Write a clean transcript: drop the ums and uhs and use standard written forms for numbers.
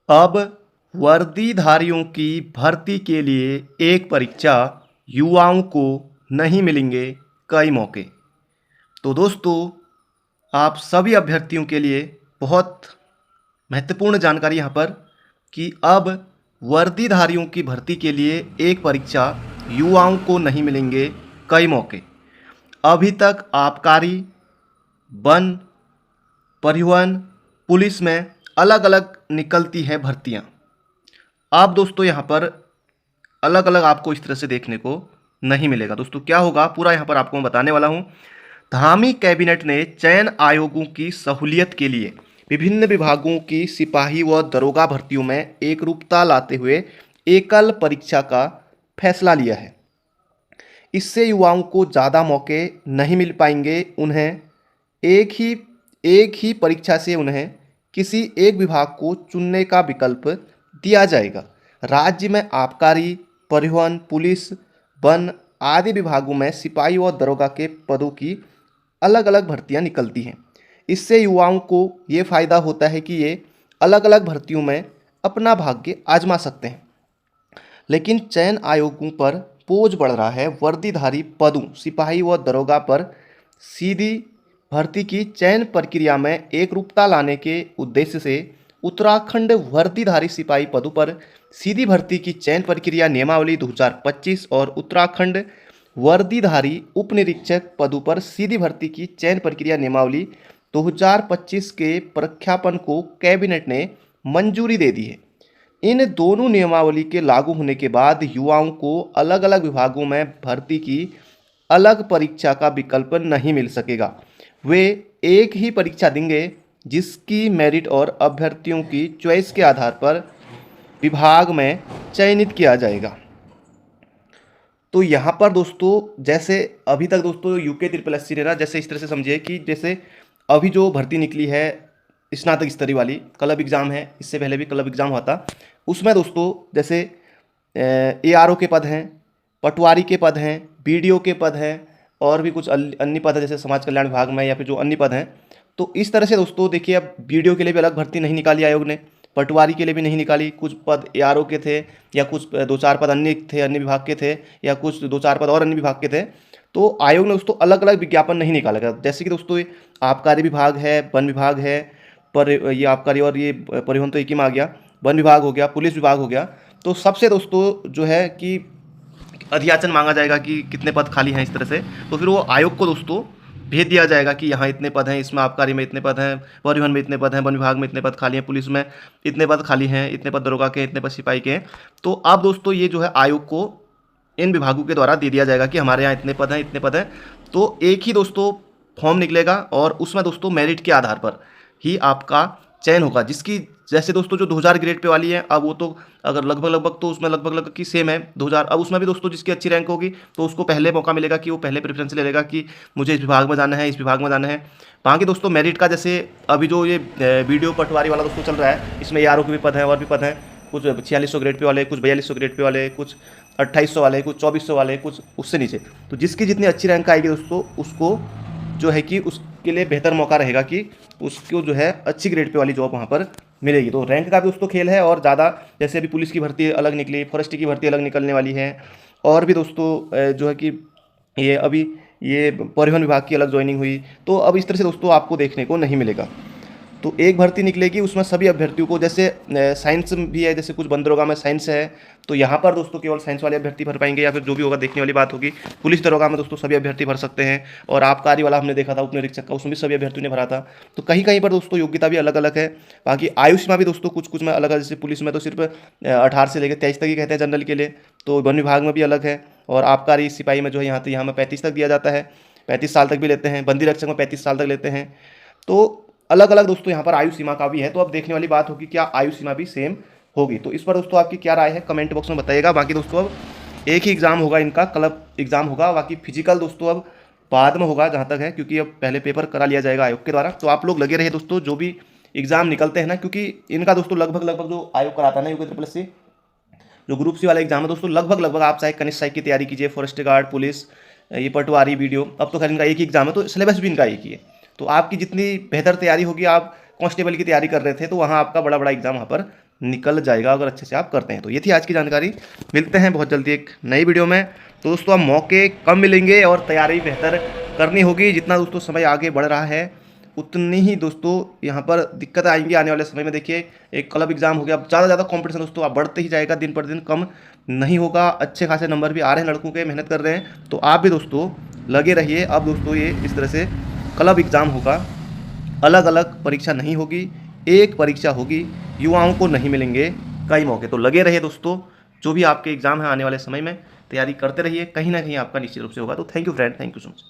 अब वर्दीधारियों की भर्ती के लिए एक परीक्षा, युवाओं को नहीं मिलेंगे कई मौके। तो दोस्तों, आप सभी अभ्यर्थियों के लिए बहुत महत्वपूर्ण जानकारी यहाँ पर कि अब वर्दीधारियों की भर्ती के लिए एक परीक्षा, युवाओं को नहीं मिलेंगे कई मौके। अभी तक आबकारी, वन, परिवहन, पुलिस में अलग अलग निकलती हैं भर्तियाँ। अब दोस्तों यहाँ पर अलग अलग आपको इस तरह से देखने को नहीं मिलेगा। दोस्तों क्या होगा पूरा यहाँ पर आपको मैं बताने वाला हूँ। धामी कैबिनेट ने चयन आयोगों की सहूलियत के लिए विभिन्न विभागों की सिपाही व दरोगा भर्तियों में एकरूपता लाते हुए एकल परीक्षा का फैसला लिया है। इससे युवाओं को ज़्यादा मौके नहीं मिल पाएंगे। उन्हें एक ही परीक्षा से उन्हें किसी एक विभाग को चुनने का विकल्प दिया जाएगा। राज्य में आबकारी, परिवहन, पुलिस, वन आदि विभागों में सिपाही और दरोगा के पदों की अलग अलग भर्तियां निकलती हैं। इससे युवाओं को ये फ़ायदा होता है कि ये अलग अलग भर्तियों में अपना भाग्य आजमा सकते हैं। लेकिन चयन आयोगों पर बोझ बढ़ रहा है। वर्दीधारी पदों सिपाही व दरोगा पर सीधी भर्ती की चयन प्रक्रिया में एकरूपता लाने के उद्देश्य से उत्तराखंड वर्दीधारी सिपाही पदों पर सीधी भर्ती की चयन प्रक्रिया नियमावली 2025 और उत्तराखंड वर्दीधारी उप निरीक्षक पदों पर सीधी भर्ती की चयन प्रक्रिया नियमावली 2025 के प्रख्यापन को कैबिनेट ने मंजूरी दे दी है। इन दोनों नियमावली के लागू होने के बाद युवाओं को अलग अलग विभागों में भर्ती की अलग परीक्षा का विकल्प नहीं मिल सकेगा। वे एक ही परीक्षा देंगे जिसकी मेरिट और अभ्यर्थियों की चॉइस के आधार पर विभाग में चयनित किया जाएगा। तो यहाँ पर दोस्तों जैसे अभी तक दोस्तों यूके ट्रिपल एस सी ने ना, जैसे इस तरह से समझिए कि जैसे अभी जो भर्ती निकली है स्नातक स्तरीय वाली, क्लब एग्ज़ाम है, इससे पहले भी क्लब एग्ज़ाम हुआ था। उसमें दोस्तों जैसे ARO के पद हैं, पटवारी के पद हैं, BDO के पद हैं और भी कुछ अन्य पद हैं जैसे समाज कल्याण विभाग में या फिर जो अन्य पद हैं। तो इस तरह से दोस्तों देखिए, अब BDO के लिए भी अलग भर्ती नहीं निकाली आयोग ने, पटवारी के लिए भी नहीं निकाली। कुछ पद ARO के थे या कुछ दो चार पद अन्य थे, अन्य विभाग के थे, या कुछ दो चार पद और अन्य विभाग के थे। तो आयोग ने दोस्तों अलग अलग विज्ञापन नहीं निकाला। जैसे कि दोस्तों ये आबकारी विभाग है, वन विभाग है, पर ये आबकारी और ये परिवहन तो एक ही में आ गया, वन विभाग हो गया, पुलिस विभाग हो गया। तो सबसे दोस्तों जो है कि अध्याचन मांगा जाएगा कि कितने पद खाली हैं इस तरह से। तो फिर वो आयोग को दोस्तों भेज दिया जाएगा कि यहाँ इतने पद हैं, इसमें आबकारी में इतने पद हैं, परिवहन में इतने पद हैं, वन विभाग में इतने पद खाली हैं, पुलिस में इतने पद खाली हैं, इतने पद दरोगा के हैं, इतने पद सिपाही के हैं। तो अब दोस्तों ये जो है आयोग को इन विभागों के द्वारा दे दिया जाएगा कि हमारे यहाँ इतने पद हैं, इतने पद हैं। तो एक ही दोस्तों फॉर्म निकलेगा और उसमें दोस्तों मेरिट के आधार पर ही आपका चयन होगा। जिसकी जैसे दोस्तों जो 2000 ग्रेड पे वाली है, अब वो तो अगर लगभग तो उसमें लगभग की सेम है 2000। अब उसमें भी दोस्तों जिसकी अच्छी रैंक होगी तो उसको पहले मौका मिलेगा कि वो पहले प्रेफरेंस ले लेगा कि मुझे इस विभाग में जाना है, इस विभाग में जाना है। बाकी दोस्तों मेरिट का जैसे अभी जो ये BDO पटवारी वाला दोस्तों चल रहा है, इसमें ARO के भी पद हैं और भी पद हैं। कुछ 4600 ग्रेड पे वाले, कुछ 4200 ग्रेड पे वाले, कुछ 2800 वाले, कुछ 2400 वाले, कुछ उससे नीचे। तो जिसकी जितनी अच्छी रैंक आएगी दोस्तों उसको जो है कि उसके लिए बेहतर मौका रहेगा कि उसको जो है अच्छी ग्रेड पे वाली जॉब वहाँ पर मिलेगी। तो रैंक का भी दोस्तों खेल है। और ज़्यादा जैसे अभी पुलिस की भर्ती अलग निकली, फॉरेस्ट की भर्ती अलग निकलने वाली है, और भी दोस्तों जो है कि ये अभी ये परिवहन विभाग की अलग ज्वाइनिंग हुई। तो अब इस तरह से दोस्तों आपको देखने को नहीं मिलेगा। तो एक भर्ती निकलेगी, उसमें सभी अभ्यर्थियों को, जैसे साइंस भी है, जैसे कुछ वन दरोगा में साइंस है तो यहाँ पर दोस्तों केवल साइंस वाले अभ्यर्थी भर पाएंगे, या फिर जो भी होगा देखने वाली बात होगी। पुलिस दरोगा में दोस्तों सभी अभ्यर्थी भर सकते हैं, और आबकारी वाला हमने देखा था उप निरीक्षक का, उसमें भी सभी अभ्यर्थियों ने भरा था। तो कहीं कहीं पर दोस्तों योग्यता भी अलग अलग है। बाकी आयु सीमा भी दोस्तों कुछ कुछ में अलग है। जैसे पुलिस में तो सिर्फ 18 से लेकर 23 तक ही कहते हैं जनरल के लिए, तो वन विभाग में भी अलग है। और आबकारी सिपाही में जो है यहाँ में 35 तक दिया जाता है, 35 साल तक भी लेते हैं। बंदी रक्षक में 35 साल तक लेते हैं। तो अलग अलग दोस्तों यहाँ पर आयु सीमा का भी है। तो अब देखने वाली बात होगी क्या आयु सीमा भी सेम होगी। तो इस पर दोस्तों आपकी क्या राय है कमेंट बॉक्स में बताइएगा। बाकी दोस्तों अब एक ही एग्ज़ाम होगा इनका, क्लब एग्ज़ाम होगा। बाकी फिजिकल दोस्तों अब बाद में होगा जहाँ तक है, क्योंकि अब पहले पेपर करा लिया जाएगा आयोग के द्वारा। तो आप लोग लगे रहे दोस्तों जो भी एग्ज़ाम निकलते हैं ना, क्योंकि इनका दोस्तों लगभग जो आयोग कराता है ना यूके ट्रिपल सी, जो ग्रुप सी वाला एग्जाम है दोस्तों, लगभग आप चाहे कनिष्ठ सहायक की तैयारी कीजिए, फॉरेस्ट गार्ड, पुलिस, ये पटवारी, BDO, अब तो खैर इनका एक ही एग्जाम है तो सिलेबस भी इनका एक ही है। तो आपकी जितनी बेहतर तैयारी होगी, आप कांस्टेबल की तैयारी कर रहे थे तो वहाँ आपका बड़ा एग्जाम वहाँ पर निकल जाएगा अगर अच्छे से आप करते हैं तो। ये थी आज की जानकारी। मिलते हैं बहुत जल्दी एक नई वीडियो में। तो दोस्तों अब मौके कम मिलेंगे और तैयारी बेहतर करनी होगी। जितना दोस्तों समय आगे बढ़ रहा है उतनी ही दोस्तों यहाँ पर दिक्कत आएंगी आने वाले समय में। देखिए एक क्लब एग्जाम हो गया, अब ज़्यादा ज़्यादा कंपटीशन दोस्तों अब बढ़ते ही जाएगा, दिन पर दिन कम नहीं होगा। अच्छे खासे नंबर भी आ रहे हैं लड़कों के, मेहनत कर रहे हैं, तो आप भी दोस्तों लगे रहिए। अब दोस्तों ये इस तरह से क्लब एग्ज़ाम होगा, अलग अलग परीक्षा नहीं होगी, एक परीक्षा होगी। युवाओं को नहीं मिलेंगे कई मौके, तो लगे रहिए दोस्तों। जो भी आपके एग्ज़ाम है आने वाले समय में तैयारी करते रहिए, कहीं ना कहीं आपका निश्चित रूप से होगा। तो thank you friend, thank you so much.